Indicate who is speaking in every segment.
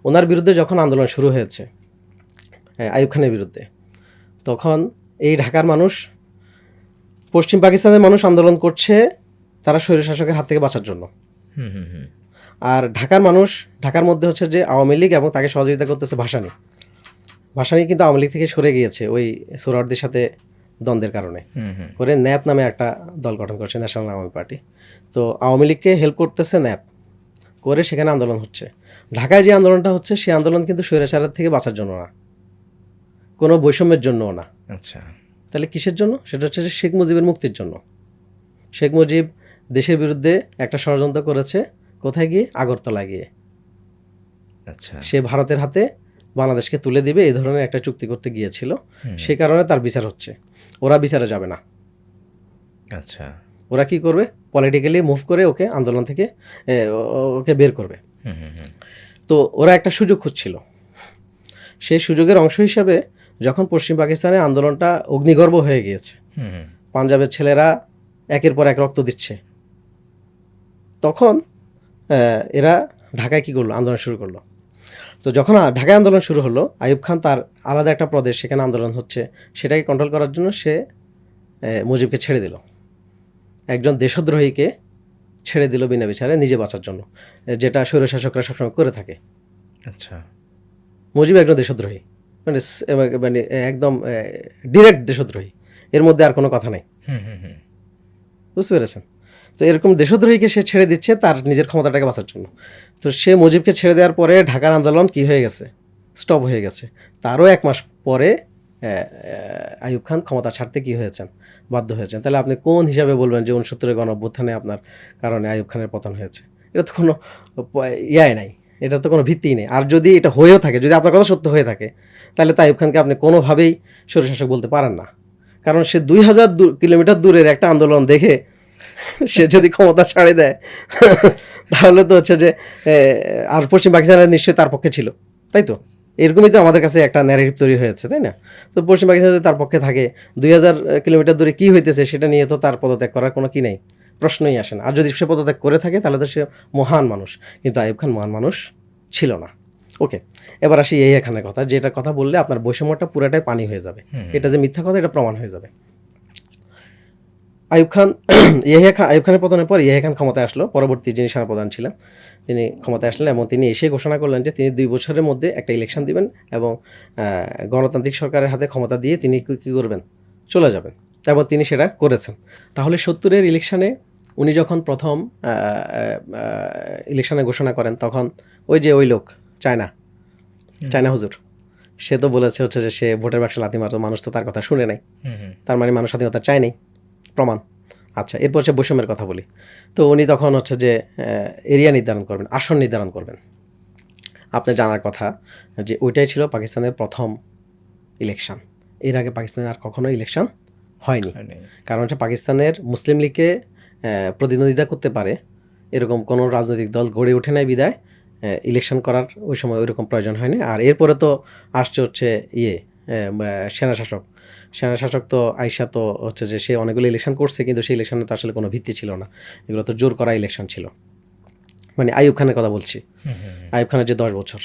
Speaker 1: ওনার বিরুদ্ধে যখন আন্দোলন শুরু হয়েছে আইয়ুব খানের বিরুদ্ধে, তখন এই ঢাকার মানুষ, পশ্চিম পাকিস্তানের মানুষ আন্দোলন করছে তারা স্বৈরশাসকের হাত থেকে বাঁচার জন্য। আর ঢাকার মানুষ, ঢাকার মধ্যে হচ্ছে যে আওয়ামী লীগ এবং তাকে সহযোগিতা করতেছে ভাসানী। ভাসানী কিন্তু আওয়ামী লীগ থেকে সরে গিয়েছে ওই সোহরাওয়ার্দীর সাথে দ্বন্দ্বের কারণে, করে ন্যাপ নামে একটা দল গঠন করছে, ন্যাশনাল আওয়ামী পার্টি। তো আওয়ামী লীগকে হেল্প করতেছে ন্যাপ, করে সেখানে আন্দোলন হচ্ছে। ঢাকায় যে আন্দোলনটা হচ্ছে সেই আন্দোলন কিন্তু স্বৈরাচারের থেকে বাঁচার জন্য না, কোনো বৈষম্যের জন্যও না।
Speaker 2: আচ্ছা,
Speaker 1: তাহলে কিসের জন্য? সেটা হচ্ছে যে শেখ মুজিবের মুক্তির জন্য। শেখ মুজিব দেশের বিরুদ্ধে একটা ষড়যন্ত্র করেছে, কোথায় গিয়ে? আগরতলায় গিয়ে।
Speaker 2: আচ্ছা,
Speaker 1: সে ভারতের হাতে বাংলাদেশকে তুলে দিবে এই ধরনের একটা চুক্তি করতে গিয়েছিল। সেই কারণে তার বিচার হচ্ছে। ওরা বিচারে যাবে না।
Speaker 2: আচ্ছা,
Speaker 1: ওরা কি করবে? পলিটিক্যালি মুভ করে ওকে আন্দোলন থেকে ওকে বের করবে। তো ওরা একটা সুযোগ খুঁজছিল। সেই সুযোগের অংশ হিসাবে যখন পশ্চিম পাকিস্তানে আন্দোলনটা অগ্নিগর্ভ হয়ে গিয়েছে, পাঞ্জাবের ছেলেরা একের পর এক রক্ত দিচ্ছে, তখন এরা ঢাকায় কী করলো? আন্দোলন শুরু করলো। তো যখন ঢাকায় আন্দোলন শুরু হলো, আইয়ুব খান তার আলাদা একটা প্রদেশ, সেখানে আন্দোলন হচ্ছে, সেটাকে কন্ট্রোল করার জন্য সে মুজিবকে ছেড়ে দিল। একজন দেশদ্রোহীকে ছেড়ে দিল বিনা বিচারে নিজে বাঁচার জন্য, যেটা স্বৈরশাসকরা সবসময় করে থাকে।
Speaker 2: আচ্ছা,
Speaker 1: মুজিব একজন দেশদ্রোহী, মানে মানে একদম ডিরেক্ট দেশদ্রোহী, এর মধ্যে আর কোনো কথা নেই। বুঝতে পেরেছেন? তো এরকম দেশদ্রোহীকে সে ছেড়ে দিচ্ছে তার নিজের ক্ষমতাটাকে বাঁচার জন্য। তো সে মুজিবকে ছেড়ে দেওয়ার পরে ঢাকার আন্দোলন কি হয়ে গেছে? স্টপ হয়ে গেছে। তারও 1 মাস পরে আইয়ুব খান ক্ষমতা ছাড়তে কি হয়েছেন? বাধ্য হয়েছেন। তাহলে আপনি কোন হিসাবে বলবেন যে 69-এর গণঅভ্যুত্থানে আপনার কারণে আইয়ুব খানের পতন হয়েছে? এটা তো কোনো ইয়াই নাই, এটা তো কোনো ভিত্তিই নেই। আর যদি এটা হয়েও থাকে, যদি আপনার কথা সত্য হয়ে থাকে, তাহলে তো আইয়ুব খানকে আপনি কোনোভাবেই স্বৈরশাসক বলতে পারেন না। কারণ সে 2000 কিলোমিটার দূরের একটা আন্দোলন দেখে সে যদি ক্ষমতা ছাড়ে দেয় তাহলে তো হচ্ছে যে আর পশ্চিম পাকিস্তানের নিশ্চয়ই তার পক্ষে ছিল, তাই তো? এরকমই তো আমাদের কাছে একটা ন্যারেটিভ তৈরি হয়েছে, তাই না? তো পশ্চিম পাকিস্তান যদি তার পক্ষে থাকে, 2000 কিলোমিটার দূরে কী হইতেছে সেটা নিয়ে তো তার পদত্যাগ করার কোনো কি নেই, প্রশ্নই আসে না। আর যদি সে পদত্যাগ করে থাকে তাহলে তো সে মহান মানুষ, কিন্তু আইয়ুব খান মহান মানুষ ছিল না। ওকে, এবার আসি এই এখানে কথা, যেটা কথা বললে আপনার বৈষম্যটা পুরাটাই পানি হয়ে যাবে। এটা যে মিথ্যা কথা, এটা প্রমাণ হয়ে যাবে। আইয়ুব খান আইয়ুব খানের পতনের পর ইয়াহিয়া খান ক্ষমতায় আসলো, পরবর্তী যিনি সেনাপ্রধান ছিলেন তিনি ক্ষমতায় আসলেন, এবং তিনি এসে ঘোষণা করলেন যে তিনি 2 বছরের মধ্যে একটা ইলেকশন দিবেন এবং গণতান্ত্রিক সরকারের হাতে ক্ষমতা দিয়ে তিনি কী করবেন? চলে যাবেন। এবং তিনি সেটা করেছেন। তাহলে 70-এর ইলেকশানে উনি যখন প্রথম ইলেকশানে ঘোষণা করেন, তখন ওই লোক চায়না হুজুর, সে তো বলেছে হচ্ছে যে সে ভোটের বাক্সে লাথি মারত, মানুষ তো তার কথা শুনে নাই, তার মানে মানুষ স্বাধীনতা চায় নাই, প্রমাণ। আচ্ছা, এরপর হচ্ছে বৈষম্যের কথা বলি। তো উনি তখন হচ্ছে যে এরিয়া নির্ধারণ করবেন, আসন নির্ধারণ করবেন। আপনি জানার কথা যে ওইটাই ছিল পাকিস্তানের প্রথম ইলেকশন। এর আগে পাকিস্তানে আর কখনো ইলেকশন হয়নি। কারণ হচ্ছে পাকিস্তানের মুসলিম লীগকে প্রতিদ্বন্দ্বিতা করতে পারে এরকম কোনো রাজনৈতিক দল গড়ে ওঠে নাই বিদায় ইলেকশন করার ওই সময় ওইরকম প্রয়োজন হয়নি। আর এরপরে তো আসছে হচ্ছে সেনাশাসক তো আইসা তো হচ্ছে যে সে অনেকগুলো ইলেকশন করছে, কিন্তু সেই ইলেকশনে তো আসলে কোনো ভিত্তি ছিল না, এগুলো তো জোর করা ইলেকশন ছিল। মানে আইয়ুব খানের কথা বলছি, আইয়ুব খানের যে 10 বছর।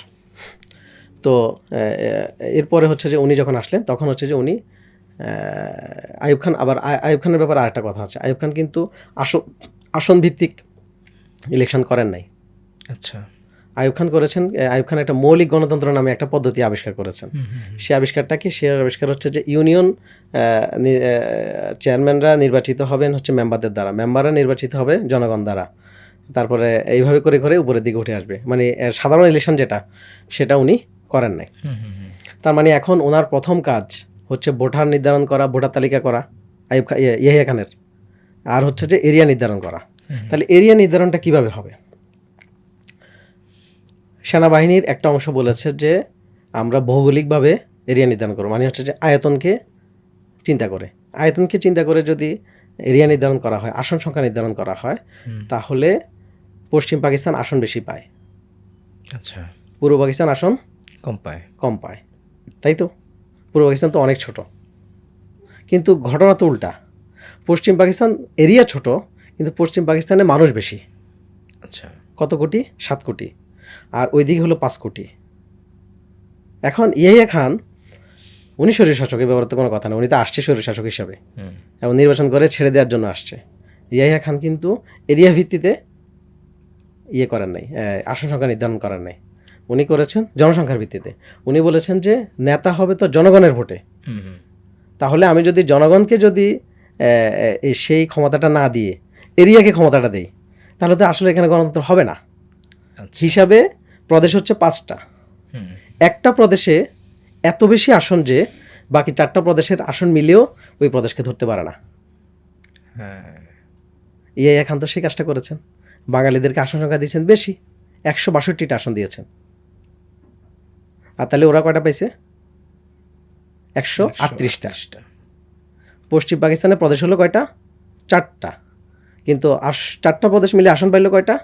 Speaker 1: তো এরপরে হচ্ছে যে উনি যখন আসলেন তখন হচ্ছে যে উনি আইয়ুব খানের ব্যাপারে আরেকটা কথা আছে। আইয়ুব খান কিন্তু আসন ভিত্তিক ইলেকশন করেন নাই।
Speaker 2: আচ্ছা,
Speaker 1: আইয়ুব খান করেছেন, আইয়ুব খান একটা মৌলিক গণতন্ত্র নামে একটা পদ্ধতি আবিষ্কার করেছেন। সে আবিষ্কারটা কি? সে আবিষ্কার হচ্ছে যে ইউনিয়ন চেয়ারম্যানরা নির্বাচিত হবেন হচ্ছে মেম্বারদের দ্বারা, মেম্বাররা নির্বাচিত হবে জনগণ দ্বারা, তারপরে এইভাবে করে করে উপরের দিকে উঠে আসবে। মানে সাধারণ ইলেকশন যেটা, সেটা উনি করেন নাই। তার মানে এখন ওনার প্রথম কাজ হচ্ছে ভোটার নির্ধারণ করা, ভোটার তালিকা করা ইয়াহিয়া খানের, আর হচ্ছে যে এরিয়া নির্ধারণ করা। তাহলে এরিয়া নির্ধারণটা কিভাবে হবে? সেনাবাহিনীর একটা অংশ বলেছে যে আমরা ভৌগোলিকভাবে এরিয়া নির্ধারণ করব, মানে হচ্ছে যে আয়তনকে চিন্তা করে যদি এরিয়া নির্ধারণ করা হয়, আসন সংখ্যা নির্ধারণ করা হয়, তাহলে পশ্চিম পাকিস্তান আসন বেশি পায়।
Speaker 2: আচ্ছা,
Speaker 1: পূর্ব পাকিস্তান আসন কম পায়, তাই তো? পূর্ব পাকিস্তান তো অনেক ছোট, কিন্তু ঘটনা তো উল্টা। পশ্চিম পাকিস্তান এরিয়া ছোট, কিন্তু পশ্চিম পাকিস্তানে মানুষ বেশি।
Speaker 2: আচ্ছা,
Speaker 1: কত কোটি? 7 কোটি। আর ওইদিকে হলো 5 কোটি। এখন ইয়াহিয়া খান উনি স্বৈরশাসক, এ ব্যাপারে তো কোনো কথা না, উনি তো আসছে স্বৈরশাসক হিসাবে এবং নির্বাচন করে ছেড়ে দেওয়ার জন্য আসছে। ইয়াহিয়া খান কিন্তু এরিয়া ভিত্তিতে ইয়ে করেন নাই, আসন সংখ্যা নির্ধারণ করেন নাই, উনি করেছেন জনসংখ্যার ভিত্তিতে। উনি বলেছেন যে নেতা হবে তো জনগণের ভোটে, তাহলে আমি যদি জনগণকে যদি সেই ক্ষমতাটা না দিয়ে এরিয়াকে ক্ষমতাটা দেই, তাহলে তো আসলে এখানে গণতন্ত্র হবে না। হিসাবে প্রদেশ হচ্ছে 5টা, একটা প্রদেশে এত বেশি আসন যে বাকি 4টা প্রদেশের আসন মিলেও ওই প্রদেশকে ধরতে পারে না। ইয়াহিয়া খান তো সেই কাজটা করেছেন, বাঙালিদেরকে আসন সংখ্যা দিয়েছেন বেশি, 162টা আসন দিয়েছেন। আর তাহলে ওরা কয়টা পাইছে? 138টা। পশ্চিম পাকিস্তানের প্রদেশ হলো কয়টা? 4টা, কিন্তু 4টা প্রদেশ মিলে আসন পাইলো কয়টা?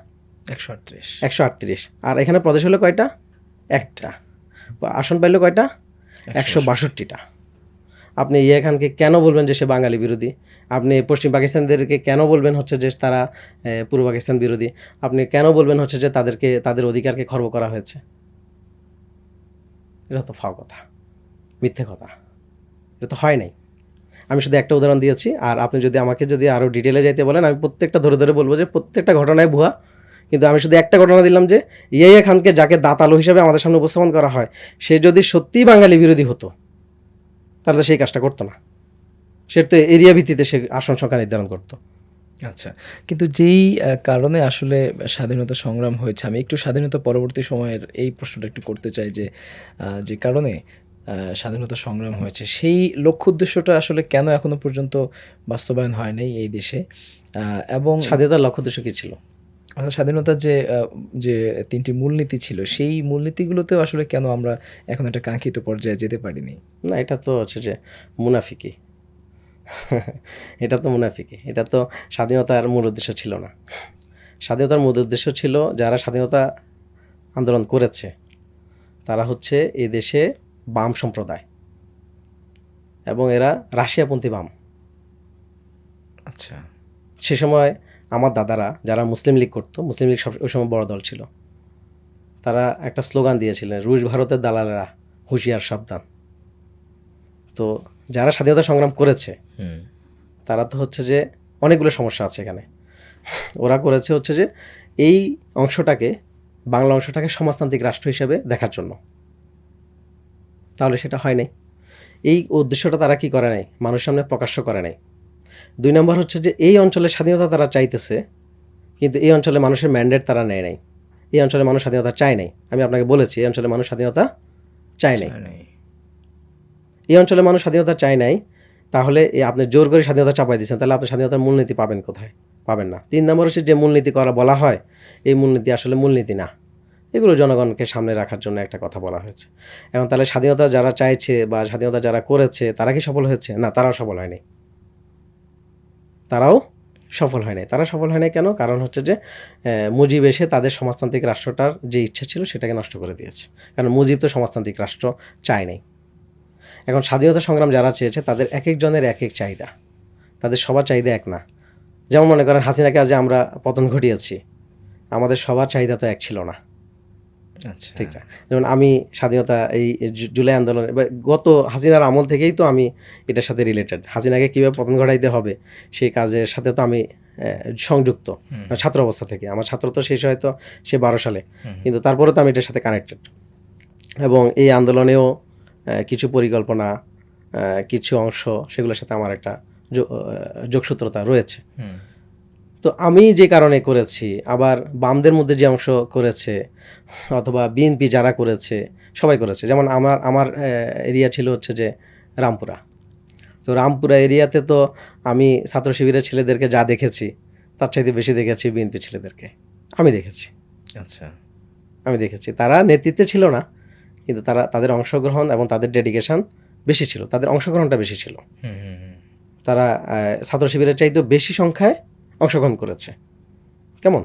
Speaker 1: 138। আর এখানে প্রদেশ হলো কয়টা? একটা। আসন পাইলো কয়টা? 162টা। আপনি ইয়াহিয়া খানকে কেন বলবেন যে সে বাঙালি বিরোধী? আপনি পশ্চিম পাকিস্তানদেরকে কেন বলবেন হচ্ছে যে তারা পূর্ব পাকিস্তান বিরোধী? আপনি কেন বলবেন হচ্ছে যে তাদের অধিকারকে খর্ব করা হয়েছে? এটা তো ফাও কথা, মিথ্যে কথা, এটা তো হয় নাই। আমি শুধু একটা উদাহরণ দিয়েছি, আর আপনি যদি আমাকে যদি আরও ডিটেলে যাইতে বলেন আমি প্রত্যেকটা ধরে ধরে বলবো যে প্রত্যেকটা ঘটনায় ভুয়া। কিন্তু আমি শুধু একটা ঘটনা দিলাম যে ইয়াহিয়া খানকে যাকে দাঁতালো হিসেবে আমাদের সামনে উপস্থাপন করা হয়, সে যদি সত্যিই বাঙালি বিরোধী হতো তাহলে তো সেই কাজটা করতো না, সে তো এরিয়া ভিত্তিতে সে আসন সংখ্যা নির্ধারণ করতো।
Speaker 2: আচ্ছা, কিন্তু যেই কারণে আসলে স্বাধীনতা সংগ্রাম হয়েছে, আমি একটু স্বাধীনতা পরবর্তী সময়ের এই প্রশ্নটা একটু করতে চাই যে যে কারণে স্বাধীনতা সংগ্রাম হয়েছে সেই লক্ষ্য উদ্দেশ্যটা আসলে কেন এখনো পর্যন্ত বাস্তবায়ন হয় নাই এই দেশে, এবং
Speaker 1: স্বাধীনতার লক্ষ্য উদ্দেশ্য কী ছিল?
Speaker 2: অর্থাৎ স্বাধীনতার যে 3টি মূলনীতি ছিল, সেই মূলনীতিগুলোতেও আসলে কেন আমরা এখন একটা কাঙ্ক্ষিত পর্যায়ে যেতে পারিনি?
Speaker 1: না, এটা তো হচ্ছে যে মুনাফিকি এটা তো মুনাফিকি, এটা তো স্বাধীনতার মূল উদ্দেশ্য ছিল না। স্বাধীনতার মূল উদ্দেশ্য ছিল, যারা স্বাধীনতা আন্দোলন করেছে তারা হচ্ছে এই দেশে বাম সম্প্রদায়, এবং এরা রাশিয়াপন্থী বাম।
Speaker 2: আচ্ছা,
Speaker 1: সে সময় আমার দাদারা যারা মুসলিম লীগ করতো, মুসলিম লীগ ওই সময় বড় দল ছিল, তারা একটা স্লোগান দিয়েছিলেন, রুশ ভারতের দালালেরা হুঁশিয়ার সাবধান। তো যারা স্বাধীনতা সংগ্রাম করেছে তারা তো হচ্ছে যে অনেকগুলো সমস্যা আছে এখানে। ওরা করেছে হচ্ছে যে এই অংশটাকে, বাংলা অংশটাকে সমাজতান্ত্রিক রাষ্ট্র হিসেবে দেখার জন্য, তাহলে সেটা হয় নাই। এই উদ্দেশ্যটা তারা কি করে নাই, মানুষের সামনে প্রকাশ্য করে নাই। 2 নম্বর হচ্ছে যে এই অঞ্চলের স্বাধীনতা তারা চাইতেছে, কিন্তু এই অঞ্চলে মানুষের ম্যান্ডেট তারা নেয় নাই। এই অঞ্চলে মানুষ স্বাধীনতা চায় নাই। আমি আপনাকে বলেছি এই অঞ্চলে মানুষ স্বাধীনতা চায় নাই। এই অঞ্চলে মানুষ স্বাধীনতা চায় নাই, তাহলে আপনি জোর করে স্বাধীনতা চাপাই দিচ্ছেন, তাহলে আপনি স্বাধীনতার মূলনীতি পাবেন কোথায়? পাবেন না। 3 নম্বর হচ্ছে যে মূলনীতি করা বলা হয়, এই মূলনীতি আসলে মূলনীতি না, এগুলো জনগণকে সামনে রাখার জন্য একটা কথা বলা হয়েছে। এখন তাহলে স্বাধীনতা যারা চাইছে বা স্বাধীনতা যারা করেছে তারা কি সফল হয়েছে? না, তারাও সফল হয়নি। তারা সফল হয় নাই কেন? কারণ হচ্ছে যে মুজিব এসে তাদের সমাজতান্ত্রিক রাষ্ট্রটার যে ইচ্ছা ছিল সেটাকে নষ্ট করে দিয়েছে। কারণ মুজিব তো সমাজতান্ত্রিক রাষ্ট্র চায় নাই। এখন স্বাধীনতা সংগ্রাম যারা চেয়েছে তাদের এক একজনের এক এক চাহিদা, তাদের সবার চাহিদা এক না। যেমন মনে করেন হাসিনাকে আজ আমরা পতন ঘটিয়েছি, আমাদের সবার চাহিদা তো এক ছিল না।
Speaker 2: আচ্ছা,
Speaker 1: ঠিক না? যেমন আমি স্বাধীনতা এই জুলাই আন্দোলন গত হাসিনার আমল থেকেই তো আমি এটার সাথে রিলেটেড। হাসিনাকে কীভাবে পতন ঘটাইতে হবে সেই কাজের সাথে তো আমি সংযুক্ত ছাত্র অবস্থা থেকে। আমার ছাত্র তো শেষ হয়তো সে 12 সালে, কিন্তু তারপরেও তো আমি এটার সাথে কানেক্টেড। এবং এই আন্দোলনেও কিছু পরিকল্পনা, কিছু অংশ, সেগুলোর সাথে আমার একটা যোগসূত্রতা রয়েছে। তো আমি যে কারণে করেছি, আবার বামদের মধ্যে যে অংশ করেছে অথবা বিএনপি যারা করেছে সবাই করেছে। যেমন আমার এরিয়া ছিল হচ্ছে যে রামপুরা। তো রামপুরা এরিয়াতে তো আমি ছাত্র শিবিরের ছেলেদেরকে যা দেখেছি তার চাইতে বেশি দেখেছি বিএনপি ছেলেদেরকে। আমি দেখেছি।
Speaker 2: আচ্ছা,
Speaker 1: আমি দেখেছি তারা নেতৃত্বে ছিল না, কিন্তু তাদের অংশগ্রহণ এবং তাদের ডেডিকেশন বেশি ছিল, তাদের অংশগ্রহণটা বেশি ছিল। তারা ছাত্র শিবিরের চাইতেও বেশি সংখ্যায় অংশগ্রহণ করেছে। কেমন?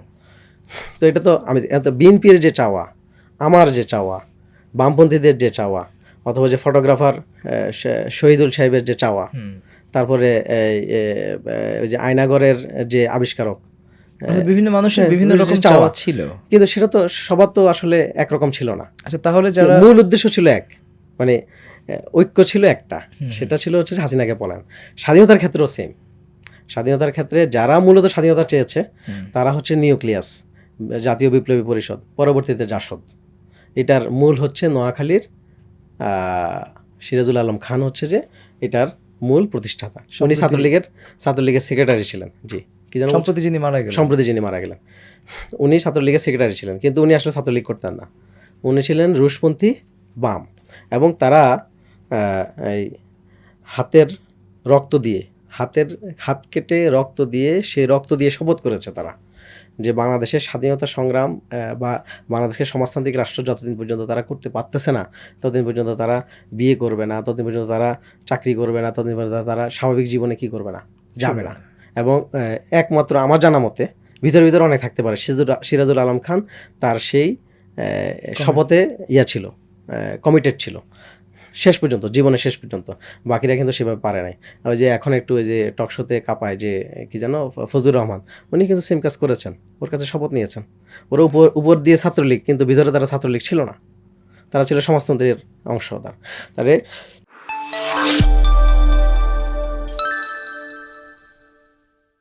Speaker 1: তো এটা তো আমি বিএনপির যে চাওয়া, আমার যে চাওয়া, বামপন্থীদের যে চাওয়া, অথবা যে ফটোগ্রাফার শহীদুল সাহেবের যে চাওয়া, তারপরে ওই যে আয়নাগরের যে আবিষ্কারক,
Speaker 2: বিভিন্ন মানুষের বিভিন্ন রকম চাওয়া ছিল,
Speaker 1: কিন্তু সেটা তো সবার তো আসলে একরকম ছিল না।
Speaker 2: আচ্ছা, তাহলে যারা
Speaker 1: মূল উদ্দেশ্য ছিল এক। মানে ঐক্য ছিল একটা, সেটা ছিল হচ্ছে হাসিনাকে পলায়ন। স্বাধীনতার ক্ষেত্রেও সেম। স্বাধীনতার ক্ষেত্রে যারা মূলত স্বাধীনতা চেয়েছে তারা হচ্ছে নিউক্লিয়াস, জাতীয় বিপ্লবী পরিষদ, পরবর্তীতে জাসদ। এটার মূল হচ্ছে নোয়াখালীর সিরাজুল আলম খান হচ্ছে যে এটার মূল প্রতিষ্ঠাতা। উনি ছাত্রলীগের সেক্রেটারি ছিলেন। জি, কি যেন
Speaker 2: সম্প্রতি যিনি মারা গেলেন,
Speaker 1: সম্প্রতি যিনি মারা গেলেন, উনি ছাত্রলীগের সেক্রেটারি ছিলেন, কিন্তু উনি আসলে ছাত্রলীগ করতেন না। উনি ছিলেন রুশপন্থী বাম, এবং তারা এই হাতের রক্ত দিয়ে, হাত কেটে রক্ত দিয়ে, সেই রক্ত দিয়ে শপথ করেছে তারা যে বাংলাদেশের স্বাধীনতা সংগ্রাম বা বাংলাদেশের সমাজতান্ত্রিক রাষ্ট্র যতদিন পর্যন্ত তারা করতে পারতেছে না, ততদিন পর্যন্ত তারা বিয়ে করবে না, ততদিন পর্যন্ত তারা চাকরি করবে না, ততদিন পর্যন্ত তারা স্বাভাবিক জীবনে কি করবে না, যাবে না। এবং একমাত্র আমার জানা মতে, ভিতরে অনেক থাকতে পারে, সিরাজুল আলম খান তার সেই শপথে ছিল, কমিটেড ছিল শেষ পর্যন্ত, জীবনের শেষ পর্যন্ত। বাকিরা কিন্তু সেভাবে পারে নাই। ওই যে এখন একটু ওই যে টকশোতে কাঁপায় যে কি জানো, ফজলুর রহমান, উনি কিন্তু সেম কাজ করেছেন, ওর কাছে শপথ নিয়েছেন। ওরা উপর দিয়ে ছাত্রলীগ, কিন্তু ভিতরে তারা ছাত্রলীগ ছিল না, তারা ছিল সমাজতন্ত্রের অংশ। তারে